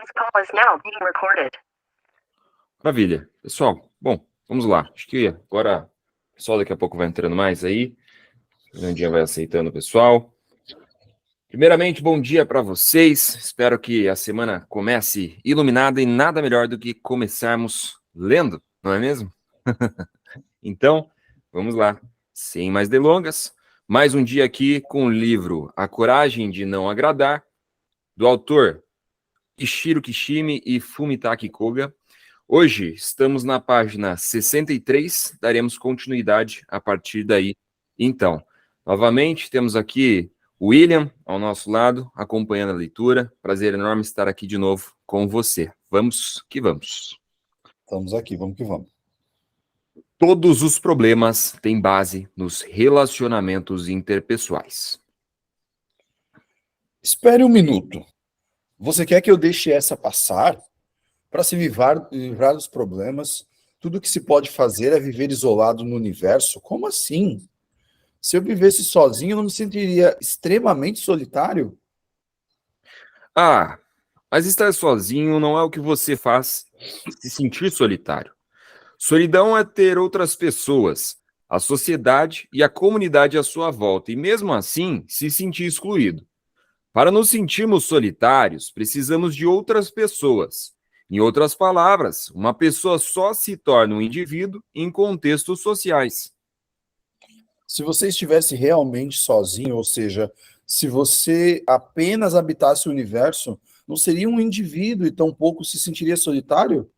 This call is now being recorded. Maravilha. Pessoal, bom, vamos lá. Acho que agora o pessoal daqui a pouco vai entrando mais aí. O Fernandinha vai aceitando o pessoal. Primeiramente, bom dia para vocês. Espero que a semana comece iluminada e nada melhor do que começarmos lendo, não é mesmo? Então, vamos lá. Sem mais delongas, mais um dia aqui com o livro A Coragem de Não Agradar, do autor Ishiro Kishimi e Fumitaki Koga. Hoje estamos na página 63, daremos continuidade a partir daí. Então, novamente, temos aqui o William ao nosso lado, acompanhando a leitura. Prazer enorme estar aqui de novo com você. Vamos que vamos. Estamos aqui, vamos que vamos. Todos os problemas têm base nos relacionamentos interpessoais. Espere um minuto. Você quer que eu deixe essa passar? Para se livrar dos problemas, tudo que se pode fazer é viver isolado no universo? Como assim? Se eu vivesse sozinho, eu não me sentiria extremamente solitário? Ah, mas estar sozinho não é o que você faz se sentir solitário. Solidão é ter outras pessoas, a sociedade e a comunidade à sua volta, e mesmo assim se sentir excluído. Para nos sentirmos solitários, precisamos de outras pessoas. Em outras palavras, uma pessoa só se torna um indivíduo em contextos sociais. Se você estivesse realmente sozinho, ou seja, se você apenas habitasse o universo, não seria um indivíduo e tampouco se sentiria solitário?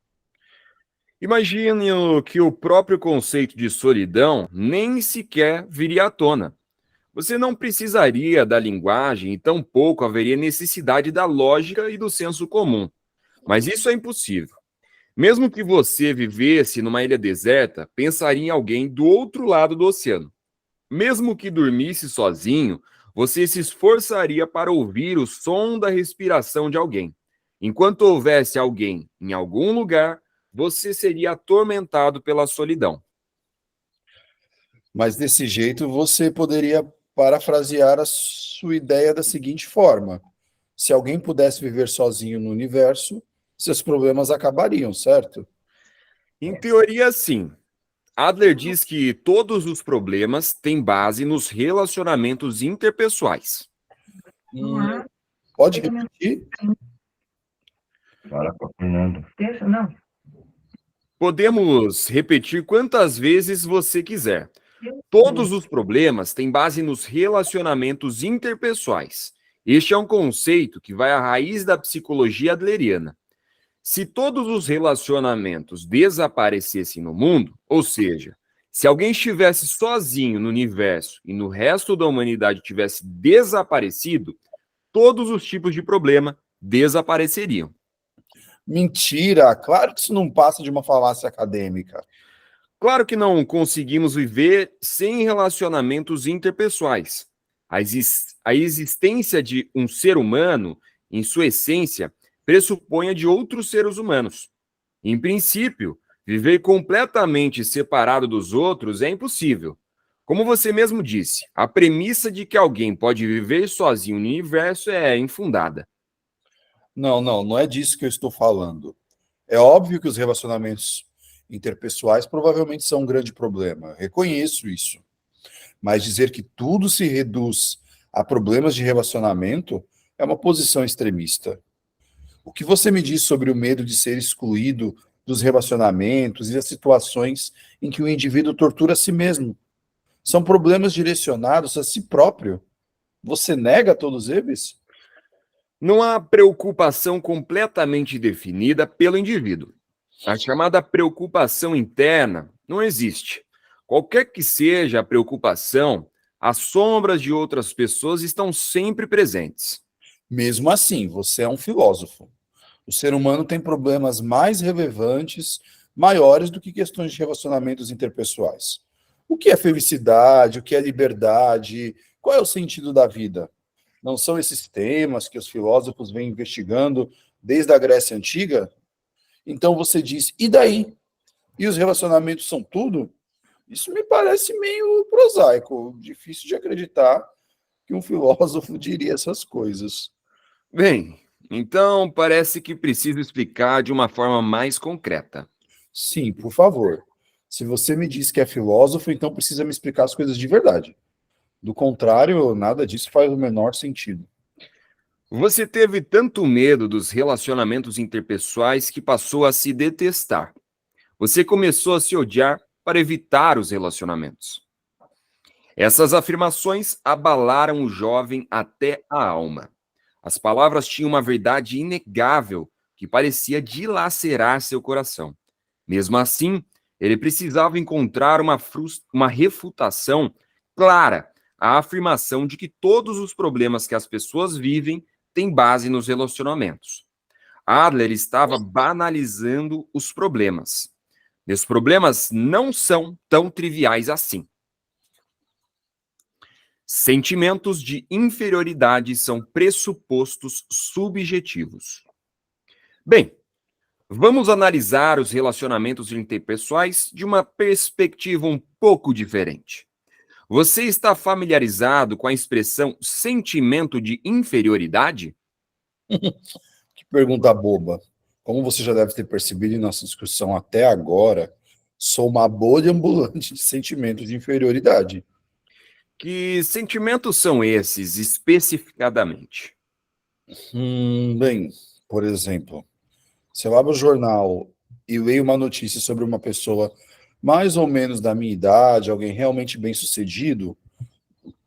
Imagine que o próprio conceito de solidão nem sequer viria à tona. Você não precisaria da linguagem e tampouco haveria necessidade da lógica e do senso comum. Mas isso é impossível. Mesmo que você vivesse numa ilha deserta, pensaria em alguém do outro lado do oceano. Mesmo que dormisse sozinho, você se esforçaria para ouvir o som da respiração de alguém. Enquanto houvesse alguém em algum lugar, você seria atormentado pela solidão. Mas desse jeito você poderia parafrasear a sua ideia da seguinte forma: se alguém pudesse viver sozinho no universo, seus problemas acabariam, certo? Em teoria, sim. Adler diz que todos os problemas têm base nos relacionamentos interpessoais. Pode repetir? Fala com o Fernando. Deixa, não. Podemos repetir quantas vezes você quiser. Todos os problemas têm base nos relacionamentos interpessoais. Este é um conceito que vai à raiz da psicologia adleriana. Se todos os relacionamentos desaparecessem no mundo, ou seja, se alguém estivesse sozinho no universo e no resto da humanidade tivesse desaparecido, todos os tipos de problema desapareceriam. Mentira! Claro que isso não passa de uma falácia acadêmica. Claro que não conseguimos viver sem relacionamentos interpessoais. A existência de um ser humano, em sua essência, pressupõe a de outros seres humanos. Em princípio, viver completamente separado dos outros é impossível. Como você mesmo disse, a premissa de que alguém pode viver sozinho no universo é infundada. Não é disso que eu estou falando. É óbvio que os relacionamentos interpessoais provavelmente são um grande problema. Reconheço isso. Mas dizer que tudo se reduz a problemas de relacionamento é uma posição extremista. O que você me diz sobre o medo de ser excluído dos relacionamentos e as situações em que o indivíduo tortura a si mesmo? São problemas direcionados a si próprio. Você nega todos eles? Não há preocupação completamente definida pelo indivíduo. A chamada preocupação interna não existe. Qualquer que seja a preocupação, as sombras de outras pessoas estão sempre presentes. Mesmo assim, você é um filósofo. O ser humano tem problemas mais relevantes, maiores do que questões de relacionamentos interpessoais. O que é felicidade? O que é liberdade? Qual é o sentido da vida? Não são esses temas que os filósofos vêm investigando desde a Grécia Antiga? Então você diz, e daí? E os relacionamentos são tudo? Isso me parece meio prosaico, difícil de acreditar que um filósofo diria essas coisas. Bem, Então parece que preciso explicar de uma forma mais concreta. Sim, por favor. Se você me diz que é filósofo, então precisa me explicar as coisas de verdade. Do contrário, nada disso faz o menor sentido. Você teve tanto medo dos relacionamentos interpessoais que passou a se detestar. Você começou a se odiar para evitar os relacionamentos. Essas afirmações abalaram o jovem até a alma. As palavras tinham uma verdade inegável que parecia dilacerar seu coração. Mesmo assim, ele precisava encontrar uma refutação clara à afirmação de que todos os problemas que as pessoas vivem têm base nos relacionamentos. Adler estava banalizando os problemas. E os problemas não são tão triviais assim. Sentimentos de inferioridade são pressupostos subjetivos. Bem, vamos analisar os relacionamentos interpessoais de uma perspectiva um pouco diferente. Você está familiarizado com a expressão sentimento de inferioridade? Que pergunta boba. Como você já deve ter percebido em nossa discussão até agora, sou uma bolha ambulante de sentimentos de inferioridade. Que sentimentos são esses especificadamente? Bem, por exemplo, se eu abro o jornal e leio uma notícia sobre uma pessoa mais ou menos da minha idade, alguém realmente bem-sucedido,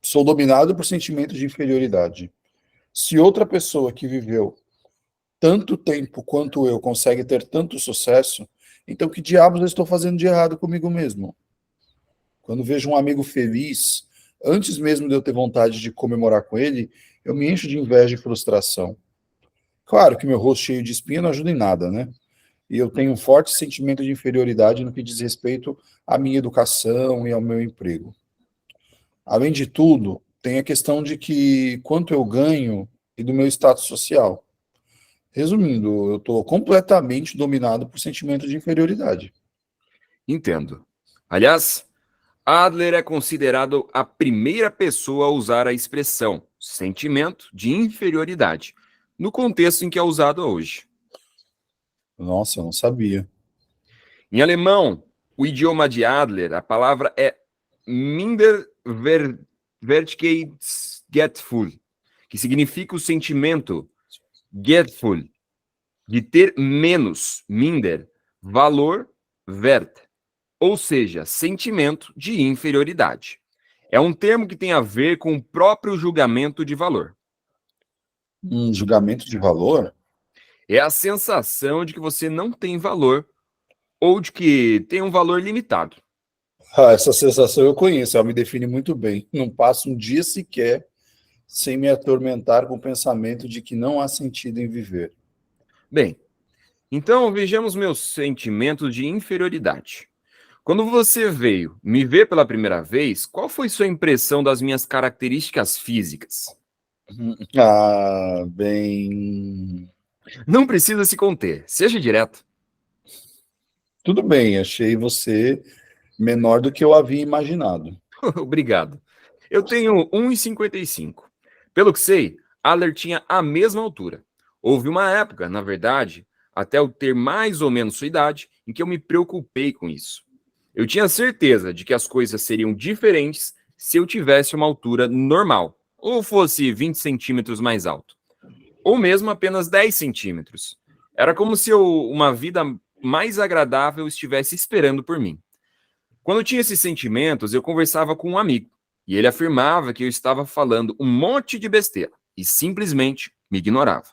sou dominado por sentimentos de inferioridade. Se outra pessoa que viveu tanto tempo quanto eu consegue ter tanto sucesso, então que diabos eu estou fazendo de errado comigo mesmo? Quando vejo um amigo feliz, antes mesmo de eu ter vontade de comemorar com ele, eu me encho de inveja e frustração. Claro que meu rosto cheio de espinha não ajuda em nada, né? E eu tenho um forte sentimento de inferioridade no que diz respeito à minha educação e ao meu emprego. Além de tudo, tem a questão de que quanto eu ganho e do meu status social. Resumindo, eu estou completamente dominado por sentimento de inferioridade. Entendo. Aliás, Adler é considerado a primeira pessoa a usar a expressão sentimento de inferioridade, no contexto em que é usado hoje. Nossa, eu não sabia. Em alemão, o idioma de Adler, a palavra é Minderwertigkeitsgefühl, que significa o sentimento Gefühl, de ter menos, minder, valor, wert, ou seja, sentimento de inferioridade. É um termo que tem a ver com o próprio julgamento de valor. Um julgamento de valor? É a sensação de que você não tem valor ou de que tem um valor limitado. Ah, essa sensação eu conheço, ela me define muito bem. Não passa um dia sequer sem me atormentar com o pensamento de que não há sentido em viver. Bem, então vejamos meus sentimentos de inferioridade. Quando você veio me ver pela primeira vez, qual foi sua impressão das minhas características físicas? Ah, bem. Não precisa se conter, seja direto. Tudo bem, achei você menor do que eu havia imaginado. Obrigado. Eu tenho 1,55. Pelo que sei, Adler tinha a mesma altura. Houve uma época, na verdade, até eu ter mais ou menos sua idade, em que eu me preocupei com isso. Eu tinha certeza de que as coisas seriam diferentes se eu tivesse uma altura normal, ou fosse 20 centímetros mais alto, ou mesmo apenas 10 centímetros. Era como se uma vida mais agradável estivesse esperando por mim. Quando eu tinha esses sentimentos, eu conversava com um amigo, e ele afirmava que eu estava falando um monte de besteira, e simplesmente me ignorava.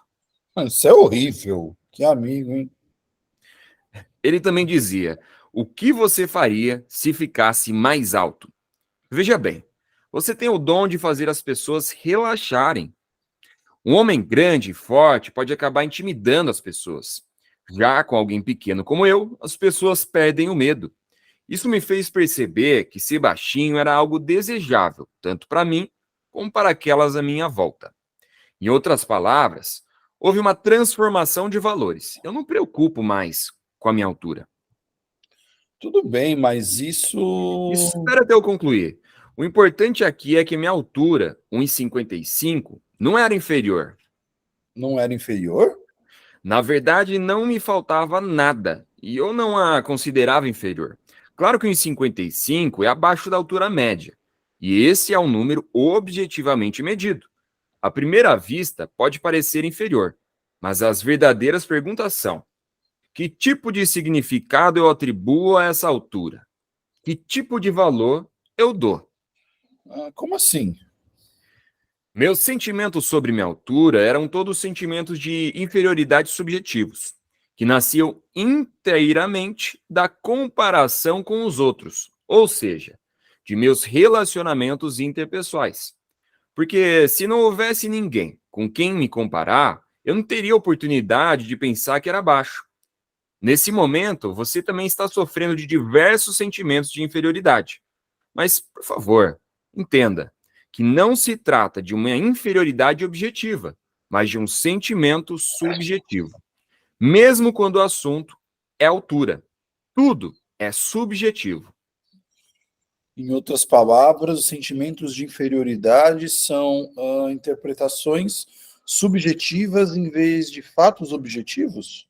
Isso é horrível. Que amigo, hein? Ele também dizia: o que você faria se ficasse mais alto? Veja bem, você tem o dom de fazer as pessoas relaxarem. Um homem grande e forte pode acabar intimidando as pessoas. Já com alguém pequeno como eu, as pessoas perdem o medo. Isso me fez perceber que ser baixinho era algo desejável, tanto para mim como para aquelas à minha volta. Em outras palavras, houve uma transformação de valores. Eu não me preocupo mais com a minha altura. Tudo bem, mas isso. Espera até eu concluir. O importante aqui é que minha altura, 1,55, não era inferior. não era inferior? Na verdade, não me faltava nada, e eu não a considerava inferior. Claro que o 55 é abaixo da altura média, e esse é um número objetivamente medido. À primeira vista, pode parecer inferior, mas as verdadeiras perguntas são: que tipo de significado eu atribuo a essa altura? Que tipo de valor eu dou? Como assim? Meus sentimentos sobre minha altura eram todos sentimentos de inferioridade subjetivos, que nasciam inteiramente da comparação com os outros, ou seja, de meus relacionamentos interpessoais. Porque se não houvesse ninguém com quem me comparar, eu não teria oportunidade de pensar que era baixo. Nesse momento, você também está sofrendo de diversos sentimentos de inferioridade. Mas, por favor, entenda que não se trata de uma inferioridade objetiva, mas de um sentimento subjetivo. Mesmo quando o assunto é altura. Tudo é subjetivo. Em outras palavras, os sentimentos de inferioridade são interpretações subjetivas em vez de fatos objetivos?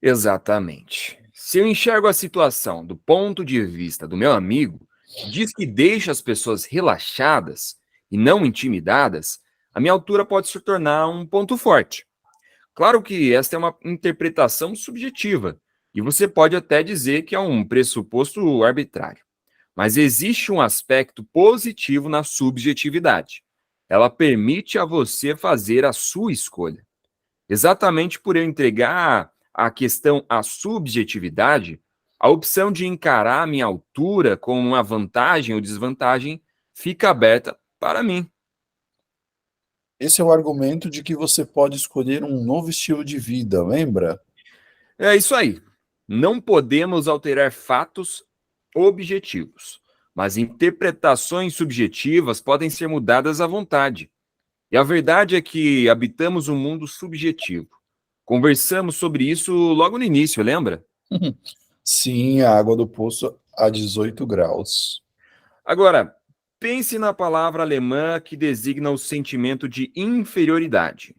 Exatamente. Se eu enxergo a situação do ponto de vista do meu amigo, que diz que deixa as pessoas relaxadas e não intimidadas, a minha altura pode se tornar um ponto forte. Claro que esta é uma interpretação subjetiva, e você pode até dizer que é um pressuposto arbitrário. Mas existe um aspecto positivo na subjetividade. Ela permite a você fazer a sua escolha. Exatamente por eu entregar a questão à subjetividade, a opção de encarar a minha altura como uma vantagem ou desvantagem fica aberta para mim. Esse é o argumento de que você pode escolher um novo estilo de vida, lembra? É isso aí. Não podemos alterar fatos objetivos, mas interpretações subjetivas podem ser mudadas à vontade. E a verdade é que habitamos um mundo subjetivo. Conversamos sobre isso logo no início, lembra? Sim, a água do poço a 18 graus. Agora, pense na palavra alemã que designa o sentimento de inferioridade.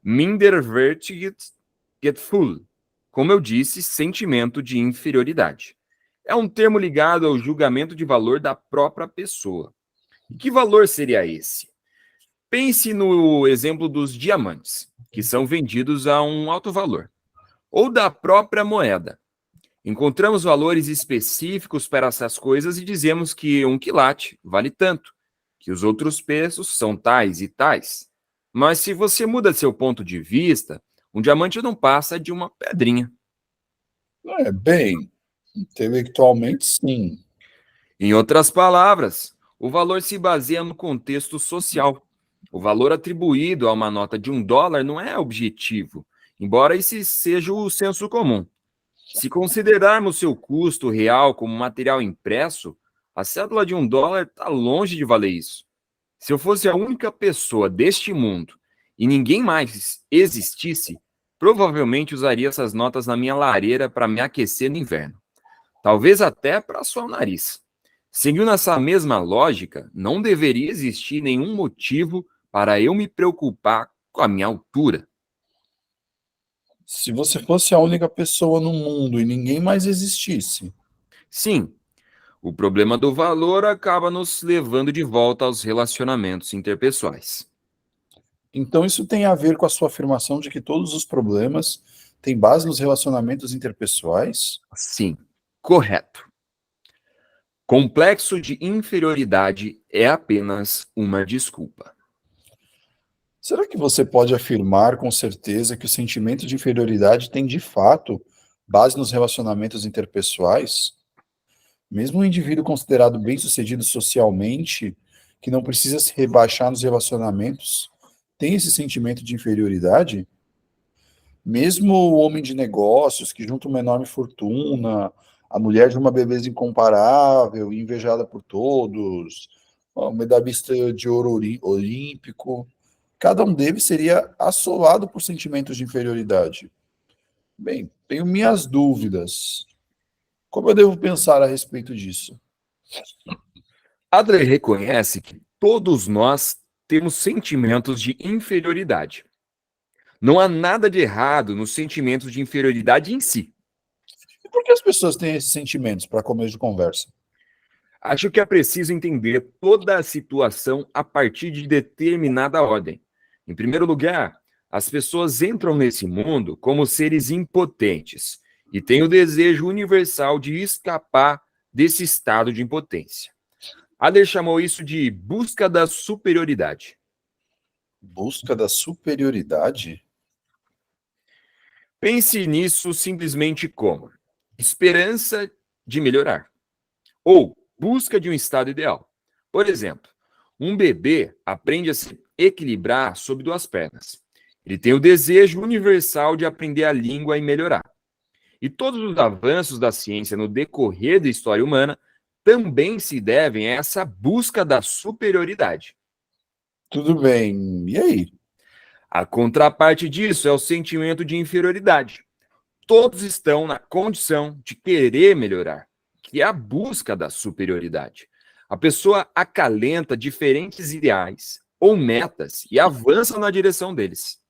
Minderwertigkeitsgefühl. Como eu disse, sentimento de inferioridade. É um termo ligado ao julgamento de valor da própria pessoa. E que valor seria esse? Pense no exemplo dos diamantes, que são vendidos a um alto valor, ou da própria moeda. Encontramos valores específicos para essas coisas e dizemos que um quilate vale tanto, que os outros preços são tais e tais. Mas se você muda seu ponto de vista, um diamante não passa de uma pedrinha. Bem, intelectualmente sim. Em outras palavras, o valor se baseia no contexto social. O valor atribuído a uma nota de $1 não é objetivo, embora esse seja o senso comum. Se considerarmos seu custo real como material impresso, a cédula de $1 está longe de valer isso. Se eu fosse a única pessoa deste mundo e ninguém mais existisse, provavelmente usaria essas notas na minha lareira para me aquecer no inverno. Talvez até para suar o nariz. Seguindo essa mesma lógica, não deveria existir nenhum motivo para eu me preocupar com a minha altura. Se você fosse a única pessoa no mundo e ninguém mais existisse, Sim, o problema do valor acaba nos levando de volta aos relacionamentos interpessoais. então isso tem a ver com a sua afirmação de que todos os problemas têm base nos relacionamentos interpessoais? Sim, correto. Complexo de inferioridade é apenas uma desculpa. Será que você pode afirmar com certeza que o sentimento de inferioridade tem de fato base nos relacionamentos interpessoais? Mesmo um indivíduo considerado bem-sucedido socialmente, que não precisa se rebaixar nos relacionamentos, tem esse sentimento de inferioridade? Mesmo o homem de negócios, que junta uma enorme fortuna, a mulher de uma beleza incomparável, invejada por todos, o medalhista de ouro olímpico, cada um deles seria assolado por sentimentos de inferioridade. Bem, tenho minhas dúvidas. Como eu devo pensar a respeito disso? Adler reconhece que todos nós temos sentimentos de inferioridade. Não há nada de errado nos sentimentos de inferioridade em si. E por que as pessoas têm esses sentimentos para começo de conversa? Acho que é preciso entender toda a situação a partir de determinada ordem. Em primeiro lugar, as pessoas entram nesse mundo como seres impotentes e têm o desejo universal de escapar desse estado de impotência. Adler chamou isso de busca da superioridade. Busca da superioridade? Pense nisso simplesmente como esperança de melhorar ou busca de um estado ideal. Por exemplo, um bebê aprende a se equilibrar sob duas pernas. Ele tem o desejo universal de aprender a língua e melhorar. E todos os avanços da ciência no decorrer da história humana também se devem a essa busca da superioridade. Tudo bem. E aí? A contraparte disso é o sentimento de inferioridade. Todos estão na condição de querer melhorar, que é a busca da superioridade. A pessoa acalenta diferentes ideais ou metas e avança na direção deles.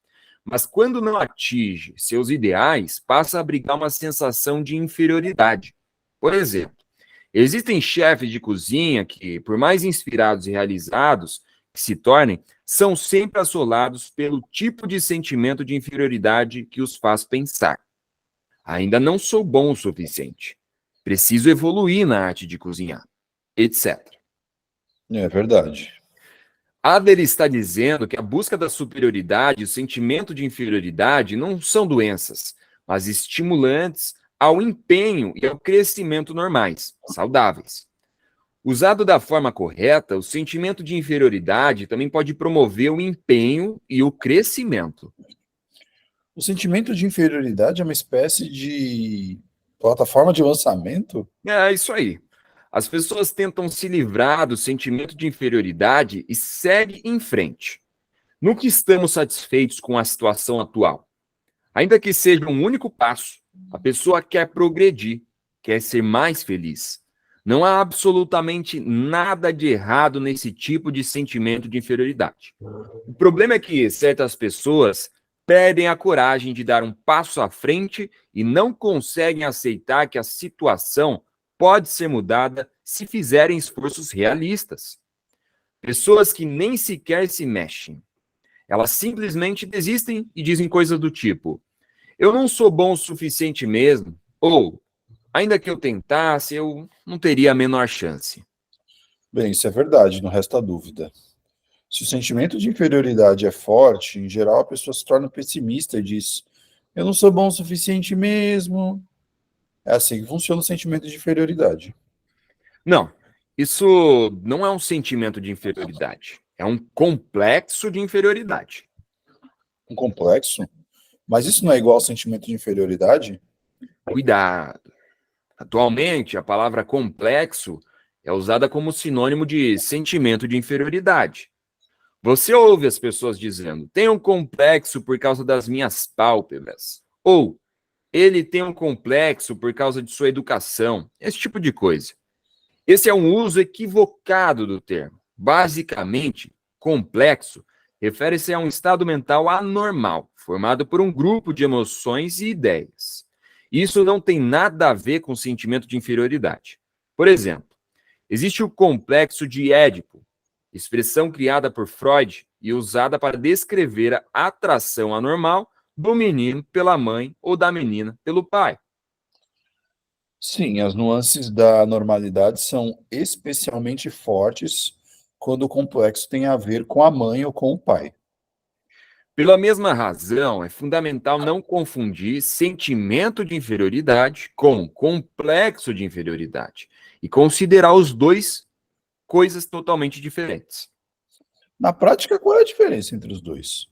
Mas quando não atinge seus ideais, passa a abrigar uma sensação de inferioridade. Por exemplo, existem chefes de cozinha que, por mais inspirados e realizados que se tornem, são sempre assolados pelo tipo de sentimento de inferioridade que os faz pensar: ainda não sou bom o suficiente, preciso evoluir na arte de cozinhar, etc. É verdade. Adler está dizendo que a busca da superioridade e o sentimento de inferioridade não são doenças, mas estimulantes ao empenho e ao crescimento normais, saudáveis. Usado da forma correta, o sentimento de inferioridade também pode promover o empenho e o crescimento. O sentimento de inferioridade é uma espécie de plataforma de lançamento? É isso aí. As pessoas tentam se livrar do sentimento de inferioridade e seguem em frente. Nunca estamos satisfeitos com a situação atual. Ainda que seja um único passo, a pessoa quer progredir, quer ser mais feliz. Não há absolutamente nada de errado nesse tipo de sentimento de inferioridade. O problema é que certas pessoas perdem a coragem de dar um passo à frente e não conseguem aceitar que a situação pode ser mudada se fizerem esforços realistas. Pessoas que nem sequer se mexem. Elas simplesmente desistem e dizem coisas do tipo: eu não sou bom o suficiente mesmo, ou ainda que eu tentasse, eu não teria a menor chance. Bem, isso é verdade, não resta dúvida. Se o sentimento de inferioridade é forte, em geral a pessoa se torna pessimista e diz: eu não sou bom o suficiente mesmo. É assim que funciona o sentimento de inferioridade. Não, isso não é um sentimento de inferioridade. É um complexo de inferioridade. Um complexo? Mas isso não é igual ao sentimento de inferioridade? Cuidado. Atualmente, a palavra complexo é usada como sinônimo de sentimento de inferioridade. Você ouve as pessoas dizendo: tenho um complexo por causa das minhas pálpebras. Ou ele tem um complexo por causa de sua educação. Esse tipo de coisa. Esse é um uso equivocado do termo. Basicamente, complexo refere-se a um estado mental anormal, formado por um grupo de emoções e ideias. Isso não tem nada a ver com o sentimento de inferioridade. Por exemplo, existe o complexo de Édipo, expressão criada por Freud e usada para descrever a atração anormal do menino pela mãe ou da menina pelo pai. Sim, as nuances da normalidade são especialmente fortes quando o complexo tem a ver com a mãe ou com o pai. Pela mesma razão, é fundamental não confundir sentimento de inferioridade com complexo de inferioridade e considerar os dois coisas totalmente diferentes. Na prática, qual é a diferença entre os dois?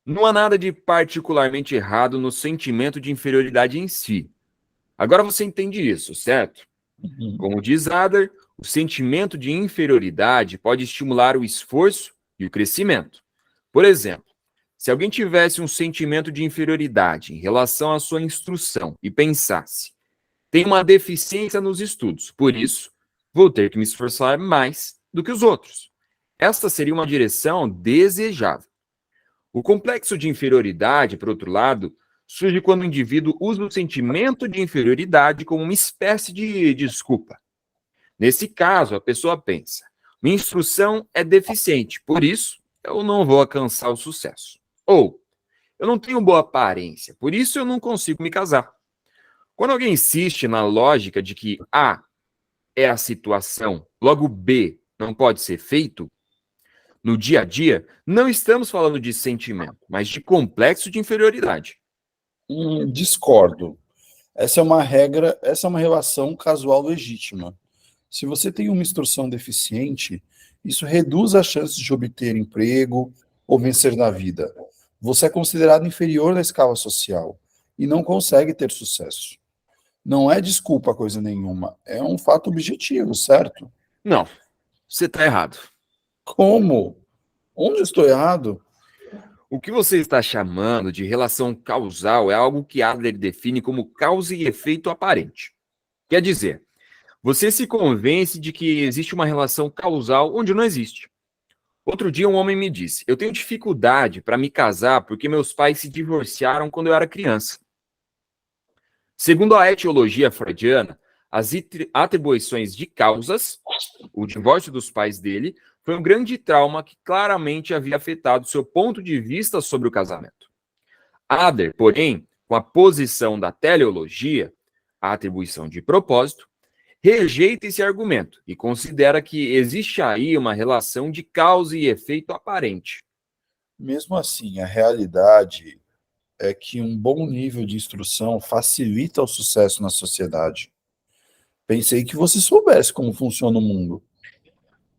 Não há nada de particularmente errado no sentimento de inferioridade em si. Agora você entende isso, certo? Como diz Adler, o sentimento de inferioridade pode estimular o esforço e o crescimento. Por exemplo, se alguém tivesse um sentimento de inferioridade em relação à sua instrução e pensasse: tenho uma deficiência nos estudos, por isso vou ter que me esforçar mais do que os outros. Esta seria uma direção desejável. O complexo de inferioridade, por outro lado, surge quando o indivíduo usa o sentimento de inferioridade como uma espécie de desculpa. Nesse caso, a pessoa pensa: minha instrução é deficiente, por isso eu não vou alcançar o sucesso. Ou, eu não tenho boa aparência, por isso eu não consigo me casar. Quando alguém insiste na lógica de que A é a situação, logo B não pode ser feito, no dia a dia, não estamos falando de sentimento, mas de complexo de inferioridade. Discordo. Essa é uma regra, essa é uma relação casual legítima. Se você tem uma instrução deficiente, isso reduz as chances de obter emprego ou vencer na vida. Você é considerado inferior na escala social e não consegue ter sucesso. Não é desculpa coisa nenhuma, é um fato objetivo, certo? Não, você está errado. Como? Onde eu estou errado? O que você está chamando de relação causal é algo que Adler define como causa e efeito aparente. Quer dizer, você se convence de que existe uma relação causal onde não existe. Outro dia um homem me disse: eu tenho dificuldade para me casar porque meus pais se divorciaram quando eu era criança. Segundo a etiologia freudiana, as atribuições de causas, o divórcio dos pais dele, foi um grande trauma que claramente havia afetado seu ponto de vista sobre o casamento. Adler, porém, com a posição da teleologia, a atribuição de propósito, rejeita esse argumento e considera que existe aí uma relação de causa e efeito aparente. Mesmo assim, a realidade é que um bom nível de instrução facilita o sucesso na sociedade. Pensei que você soubesse como funciona o mundo.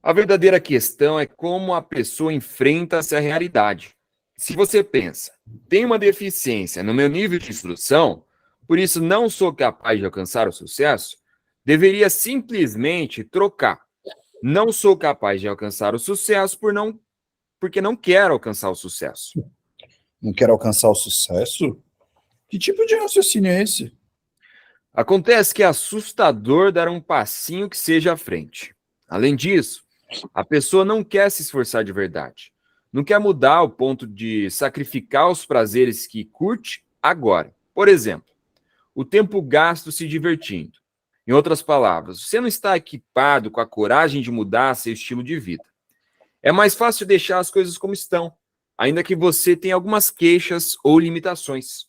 A verdadeira questão é como a pessoa enfrenta essa realidade. Se você pensa, tem uma deficiência no meu nível de instrução, por isso não sou capaz de alcançar o sucesso, deveria simplesmente trocar. Não sou capaz de alcançar o sucesso porque não quero alcançar o sucesso. Não quer alcançar o sucesso? Que tipo de raciocínio é esse? Acontece que é assustador dar um passinho que seja à frente. Além disso, a pessoa não quer se esforçar de verdade. Não quer mudar ao ponto de sacrificar os prazeres que curte agora. Por exemplo, o tempo gasto se divertindo. Em outras palavras, você não está equipado com a coragem de mudar seu estilo de vida. É mais fácil deixar as coisas como estão, ainda que você tenha algumas queixas ou limitações.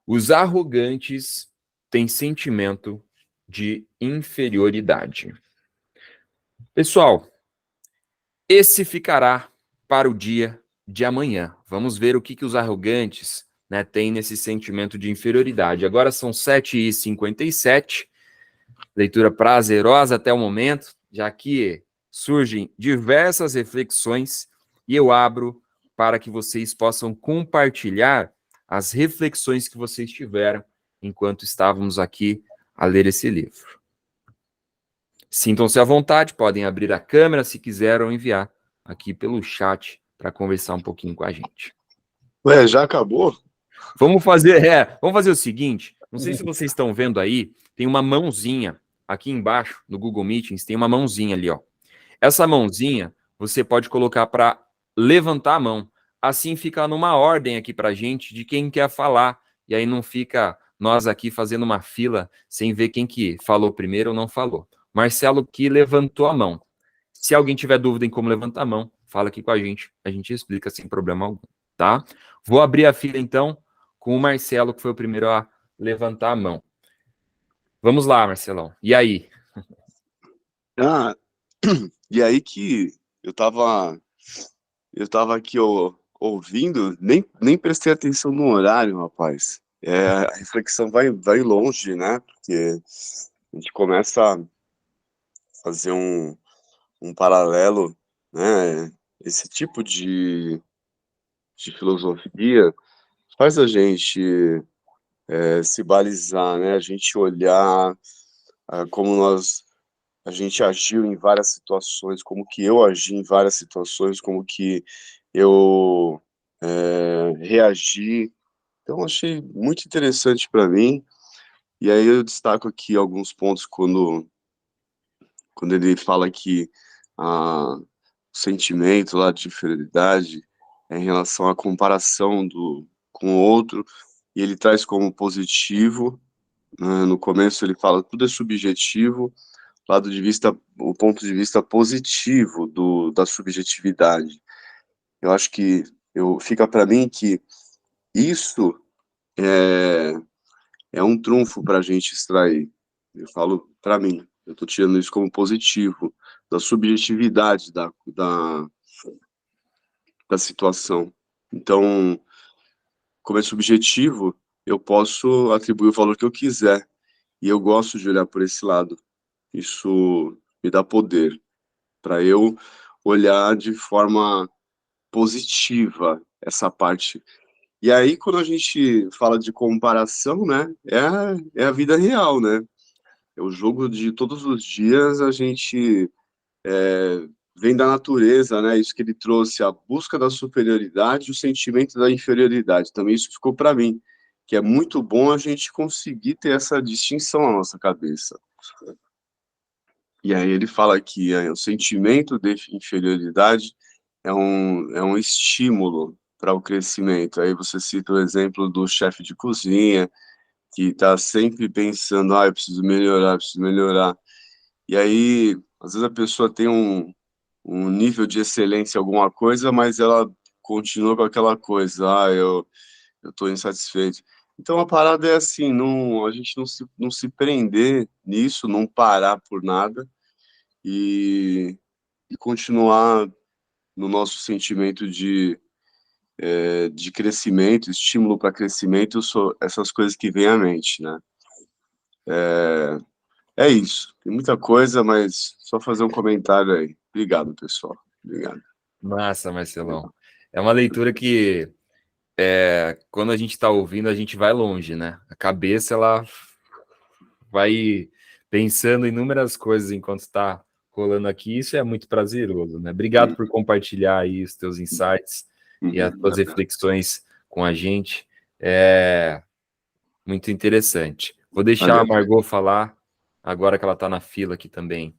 Os arrogantes têm sentimento de inferioridade. Pessoal, esse ficará para o dia de amanhã. Vamos ver o que os arrogantes, têm nesse sentimento de inferioridade. Agora são 7h57, leitura prazerosa até o momento, já que surgem diversas reflexões e eu abro para que vocês possam compartilhar as reflexões que vocês tiveram enquanto estávamos aqui a ler esse livro. Sintam-se à vontade, podem abrir a câmera se quiserem ou enviar aqui pelo chat para conversar um pouquinho com a gente. Ué, já acabou? Vamos fazer o seguinte, não sei se vocês estão vendo aí, tem uma mãozinha aqui embaixo no Google Meetings, tem uma mãozinha ali, ó. Essa mãozinha você pode colocar para levantar a mão. Assim fica numa ordem aqui para a gente de quem quer falar. E aí não fica nós aqui fazendo uma fila sem ver quem que falou primeiro ou não falou. Marcelo que levantou a mão. Se alguém tiver dúvida em como levantar a mão, fala aqui com a gente explica sem problema algum, tá? Vou abrir a fila então com o Marcelo, que foi o primeiro a levantar a mão. Vamos lá, Marcelão. E aí? Ah, e aí que eu tava aqui ouvindo, nem prestei atenção no horário, rapaz. A reflexão vai longe, né? Porque a gente começa a fazer um paralelo, né? Esse tipo de filosofia faz a gente se balizar, né? A gente olhar como a gente agiu em várias situações, como que eu agi em várias situações, como que eu reagi. Então, achei muito interessante para mim. E aí eu destaco aqui alguns pontos quando ele fala que o sentimento lá de inferioridade em relação à comparação com o outro, e ele traz como positivo, né, no começo ele fala tudo é subjetivo, o ponto de vista positivo da subjetividade. Eu acho que fica para mim que isso é um trunfo para a gente extrair. Eu falo para mim, eu estou tirando isso como positivo, da subjetividade da situação. Então, como é subjetivo, eu posso atribuir o valor que eu quiser. E eu gosto de olhar por esse lado. Isso me dá poder para eu olhar de forma positiva essa parte. E aí, quando a gente fala de comparação, né, é a vida real, né? É o jogo de todos os dias, a gente vem da natureza, né? Isso que ele trouxe, a busca da superioridade e o sentimento da inferioridade. Também isso ficou para mim, que é muito bom a gente conseguir ter essa distinção na nossa cabeça. E aí ele fala que o sentimento de inferioridade é um estímulo para o crescimento. Aí você cita o exemplo do chefe de cozinha, que está sempre pensando, eu preciso melhorar, preciso melhorar. E aí, às vezes a pessoa tem um nível de excelência em alguma coisa, mas ela continua com aquela coisa, eu estou insatisfeito. Então a parada é assim, a gente não se prender nisso, não parar por nada e continuar no nosso sentimento de crescimento, estímulo para crescimento, essas coisas que vêm à mente, né? É isso, tem muita coisa, mas só fazer um comentário aí. Obrigado, pessoal. Obrigado. Massa, Marcelão. É uma leitura que, quando a gente está ouvindo, a gente vai longe, né? A cabeça, ela vai pensando em inúmeras coisas enquanto está rolando aqui. Isso é muito prazeroso, né? Obrigado por compartilhar aí os teus insights e as tuas reflexões com a gente. É muito interessante. Vou deixar a Margot falar agora que ela está na fila aqui também.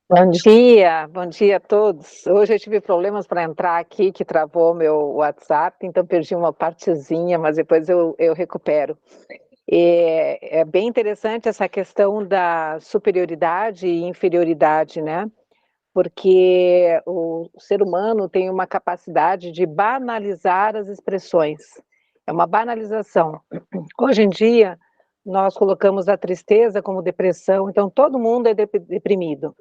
Bom dia a todos. Hoje eu tive problemas para entrar aqui, que travou meu WhatsApp, então perdi uma partezinha, mas depois eu recupero. É bem interessante essa questão da superioridade e inferioridade, né? Porque o ser humano tem uma capacidade de banalizar as expressões. É uma banalização. Hoje em dia, nós colocamos a tristeza como depressão, então todo mundo é deprimido.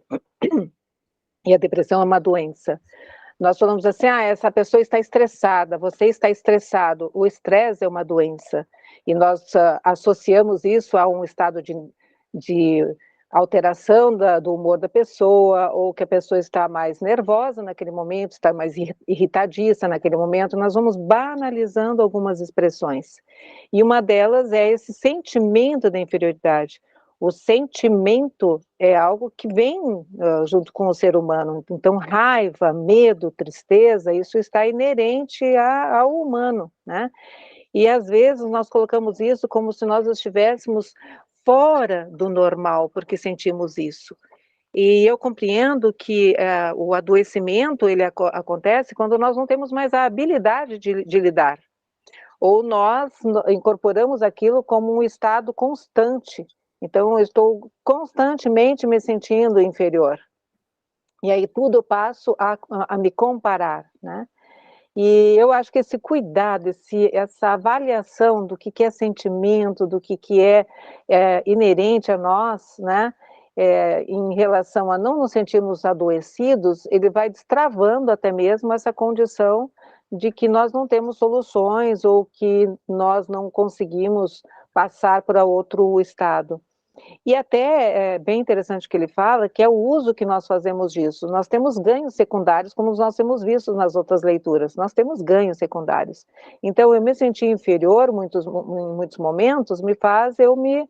E a depressão é uma doença. Nós falamos assim, essa pessoa está estressada, você está estressado. O estresse é uma doença. E nós associamos isso a um estado de alteração do humor da pessoa, ou que a pessoa está mais nervosa naquele momento, está mais irritadiça naquele momento. Nós vamos banalizando algumas expressões. E uma delas é esse sentimento da inferioridade. O sentimento é algo que vem junto com o ser humano. Então, raiva, medo, tristeza, isso está inerente ao humano, né? E às vezes nós colocamos isso como se nós estivéssemos fora do normal, porque sentimos isso. E eu compreendo que o adoecimento ele acontece quando nós não temos mais a habilidade de lidar. Ou nós incorporamos aquilo como um estado constante. Então, eu estou constantemente me sentindo inferior. E aí tudo eu passo a me comparar, né? E eu acho que esse cuidado, essa avaliação do que é sentimento, do que é inerente a nós, né? Em relação a não nos sentirmos adoecidos, ele vai destravando até mesmo essa condição de que nós não temos soluções ou que nós não conseguimos passar para outro estado. E até é bem interessante que ele fala, que é o uso que nós fazemos disso. Nós temos ganhos secundários, como nós temos visto nas outras leituras. Nós temos ganhos secundários. Então, eu me sentir inferior em muitos momentos me faz eu me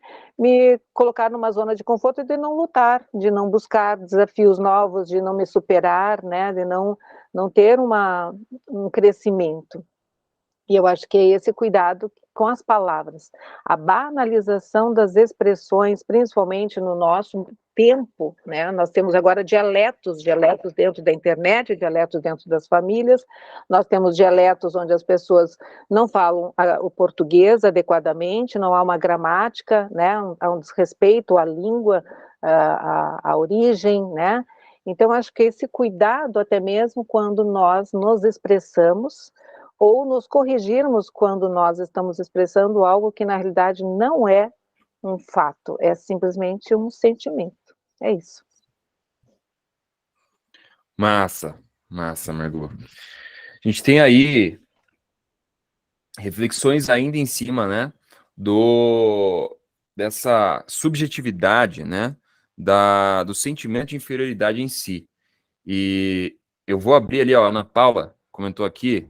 colocar numa zona de conforto de não lutar, de não buscar desafios novos, de não me superar, né, de não ter um crescimento. E eu acho que é esse cuidado com as palavras, a banalização das expressões, principalmente no nosso tempo, né? Nós temos agora dialetos dentro da internet, dialetos dentro das famílias, nós temos dialetos onde as pessoas não falam o português adequadamente, não há uma gramática, né? Há um desrespeito à língua, à origem, né? Então, acho que esse cuidado, até mesmo quando nós nos expressamos, ou nos corrigirmos quando nós estamos expressando algo que na realidade não é um fato, é simplesmente um sentimento. É isso. Massa, Margot. A gente tem aí reflexões ainda em cima, né, dessa subjetividade, né, do sentimento de inferioridade em si. E eu vou abrir ali, ó, a Ana Paula comentou aqui.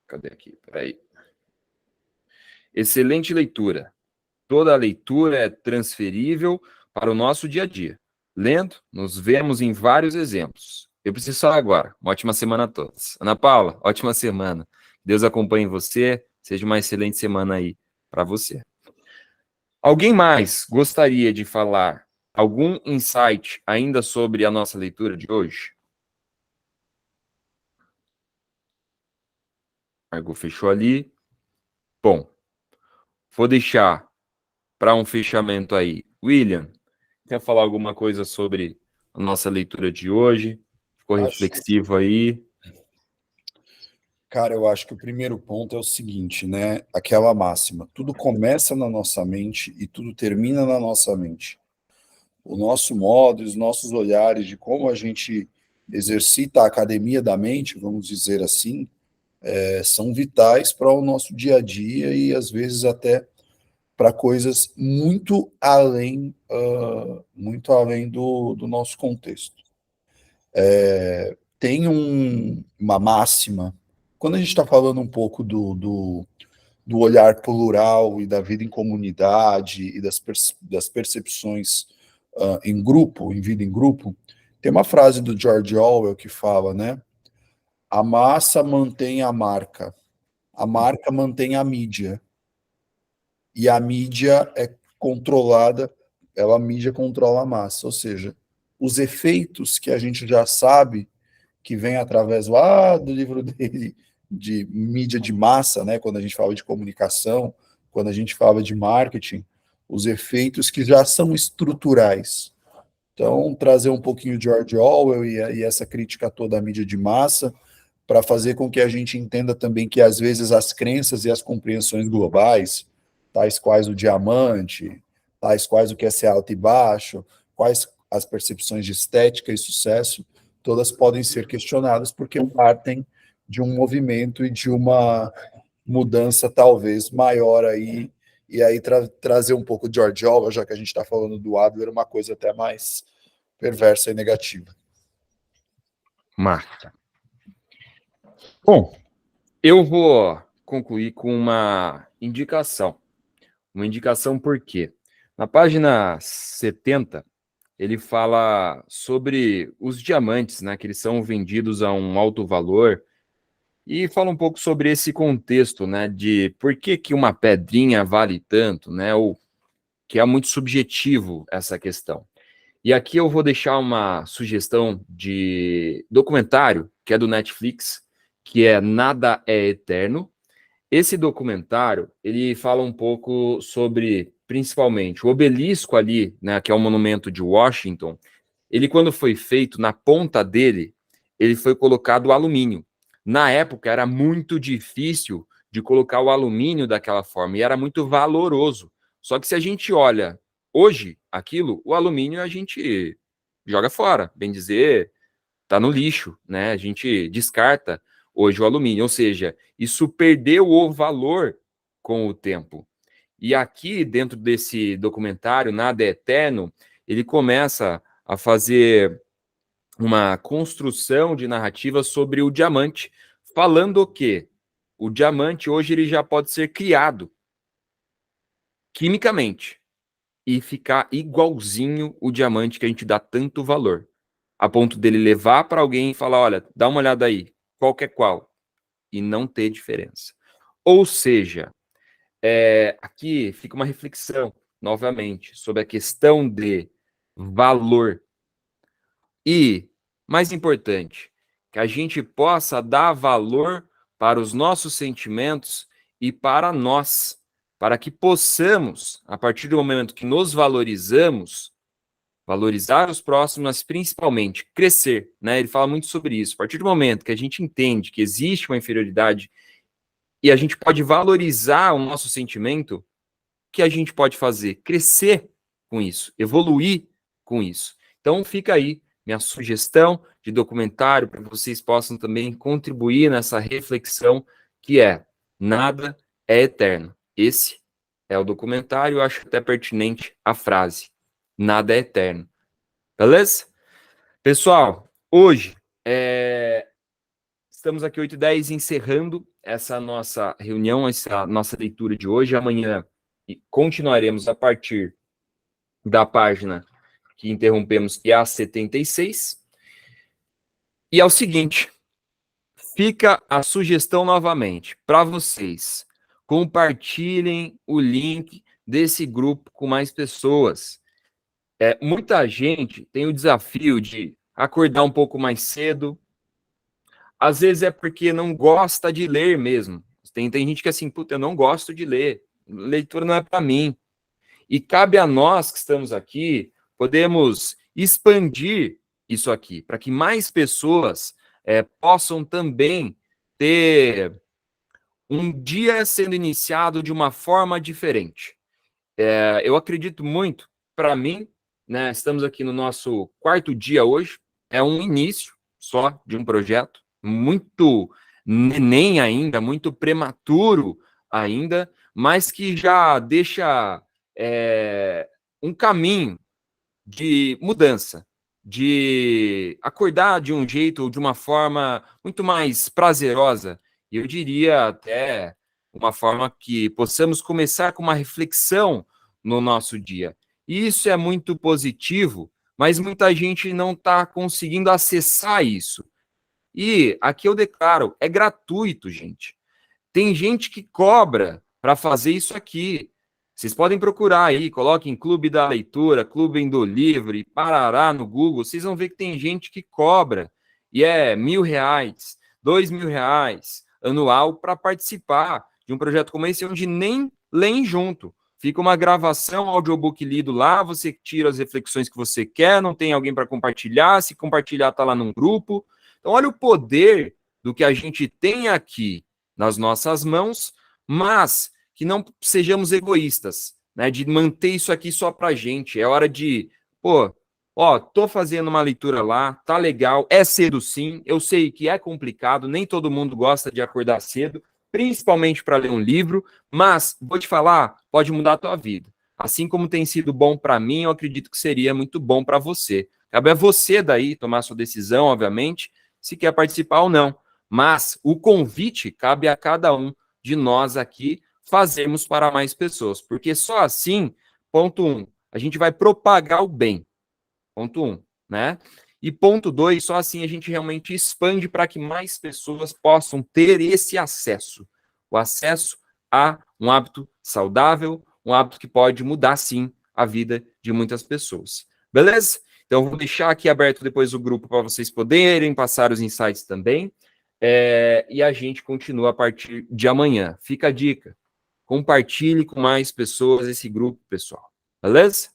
Cadê aqui? Peraí. Excelente leitura. Toda leitura é transferível para o nosso dia a dia. Lendo, nos vemos em vários exemplos. Eu preciso falar agora. Uma ótima semana a todos. Ana Paula, ótima semana. Deus acompanhe você. Seja uma excelente semana aí para você. Alguém mais gostaria de falar algum insight ainda sobre a nossa leitura de hoje? Margot fechou ali. Bom, vou deixar para um fechamento aí. William, quer falar alguma coisa sobre a nossa leitura de hoje? Ficou reflexivo aí? Cara, eu acho que o primeiro ponto é o seguinte, né? Aquela máxima: tudo começa na nossa mente e tudo termina na nossa mente. O nosso modo, os nossos olhares de como a gente exercita a academia da mente, vamos dizer assim, são vitais para o nosso dia a dia e às vezes até para coisas muito além do nosso contexto. Tem uma máxima, quando a gente está falando um pouco do olhar plural e da vida em comunidade e das percepções em grupo, em vida em grupo, tem uma frase do George Orwell que fala, né? A massa mantém a marca mantém a mídia, e a mídia é controlada, a mídia controla a massa, ou seja, os efeitos que a gente já sabe que vem através lá do livro dele de mídia de massa, né, quando a gente fala de comunicação, quando a gente fala de marketing, os efeitos que já são estruturais. Então, trazer um pouquinho de George Orwell e essa crítica toda à mídia de massa, para fazer com que a gente entenda também que, às vezes, as crenças e as compreensões globais, tais quais o diamante, tais quais o que é ser alto e baixo, quais as percepções de estética e sucesso, todas podem ser questionadas porque partem de um movimento e de uma mudança talvez maior aí, e aí trazer um pouco de George Orwell, já que a gente está falando do Adler, uma coisa até mais perversa e negativa. Marta. Bom, eu vou concluir com uma indicação. Uma indicação por quê? Na página 70, ele fala sobre os diamantes, né, que eles são vendidos a um alto valor, e fala um pouco sobre esse contexto, né, de por que uma pedrinha vale tanto, né, ou que é muito subjetivo essa questão. E aqui eu vou deixar uma sugestão de documentário, que é do Netflix, que é Nada é Eterno. Esse documentário, ele fala um pouco sobre, principalmente, o obelisco ali, né, que é o monumento de Washington. Ele, quando foi feito, na ponta dele, ele foi colocado alumínio. Na época, era muito difícil de colocar o alumínio daquela forma, e era muito valoroso. Só que se a gente olha hoje aquilo, o alumínio a gente joga fora, bem dizer, tá no lixo, né? A gente descarta hoje o alumínio, ou seja, isso perdeu o valor com o tempo. E aqui, dentro desse documentário, Nada é Eterno, ele começa a fazer uma construção de narrativa sobre o diamante, falando que o diamante hoje ele já pode ser criado quimicamente e ficar igualzinho o diamante que a gente dá tanto valor, a ponto dele levar para alguém e falar, olha, dá uma olhada aí, qual que é qual? e não ter diferença. Ou seja, aqui fica uma reflexão, novamente, sobre a questão de valor. E, mais importante, que a gente possa dar valor para os nossos sentimentos e para nós, para que possamos, a partir do momento que nos valorizamos, valorizar os próximos, mas principalmente crescer, né? Ele fala muito sobre isso. A partir do momento que a gente entende que existe uma inferioridade e a gente pode valorizar o nosso sentimento, o que a gente pode fazer? Crescer com isso, evoluir com isso. Então fica aí minha sugestão de documentário para que vocês possam também contribuir nessa reflexão que é nada é eterno. Esse é o documentário, eu acho até pertinente a frase. Nada é eterno. Beleza? Pessoal, hoje estamos aqui 8h10 encerrando essa nossa reunião, essa nossa leitura de hoje. Amanhã continuaremos a partir da página que interrompemos, que é a 76. E é o seguinte, fica a sugestão novamente para vocês. Compartilhem o link desse grupo com mais pessoas. Muita gente tem o desafio de acordar um pouco mais cedo. Às vezes é porque não gosta de ler mesmo. Tem gente que é assim, puta, eu não gosto de ler. Leitura não é para mim. E cabe a nós que estamos aqui, podemos expandir isso aqui, para que mais pessoas possam também ter um dia sendo iniciado de uma forma diferente. Eu acredito muito, para mim, né, estamos aqui no nosso 4º dia hoje, é um início só de um projeto, muito neném ainda, muito prematuro ainda, mas que já deixa um caminho de mudança, de acordar de um jeito ou de uma forma muito mais prazerosa, e eu diria até uma forma que possamos começar com uma reflexão no nosso dia. E isso é muito positivo, mas muita gente não está conseguindo acessar isso. E aqui eu declaro, é gratuito, gente. Tem gente que cobra para fazer isso aqui. Vocês podem procurar aí, coloquem Clube da Leitura, Clube do Livro, parará no Google, vocês vão ver que tem gente que cobra, e é R$1.000, R$2.000 anual para participar de um projeto como esse, onde nem leem junto. Fica uma gravação, audiobook lido lá, você tira as reflexões que você quer, não tem alguém para compartilhar, se compartilhar está lá num grupo. Então olha o poder do que a gente tem aqui nas nossas mãos, mas que não sejamos egoístas, né, de manter isso aqui só pra gente. É hora de, tô fazendo uma leitura lá, tá legal, é cedo sim, eu sei que é complicado, nem todo mundo gosta de acordar cedo, principalmente para ler um livro, mas vou te falar, pode mudar a tua vida. Assim como tem sido bom para mim, eu acredito que seria muito bom para você. Cabe a você daí tomar sua decisão, obviamente, se quer participar ou não. Mas o convite cabe a cada um de nós aqui fazermos para mais pessoas, porque só assim, ponto 1, a gente vai propagar o bem, ponto 1, né? E ponto 2, só assim a gente realmente expande para que mais pessoas possam ter esse acesso, o acesso a um hábito saudável, um hábito que pode mudar, sim, a vida de muitas pessoas. Beleza? Então, eu vou deixar aqui aberto depois o grupo para vocês poderem passar os insights também. E a gente continua a partir de amanhã. Fica a dica. Compartilhe com mais pessoas esse grupo, pessoal. Beleza?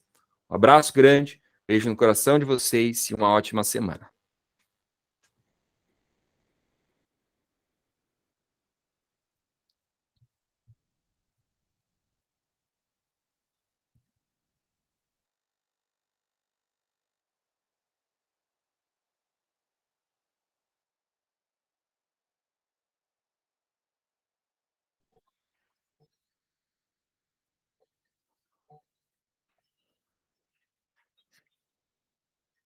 Um abraço grande, beijo no coração de vocês e uma ótima semana.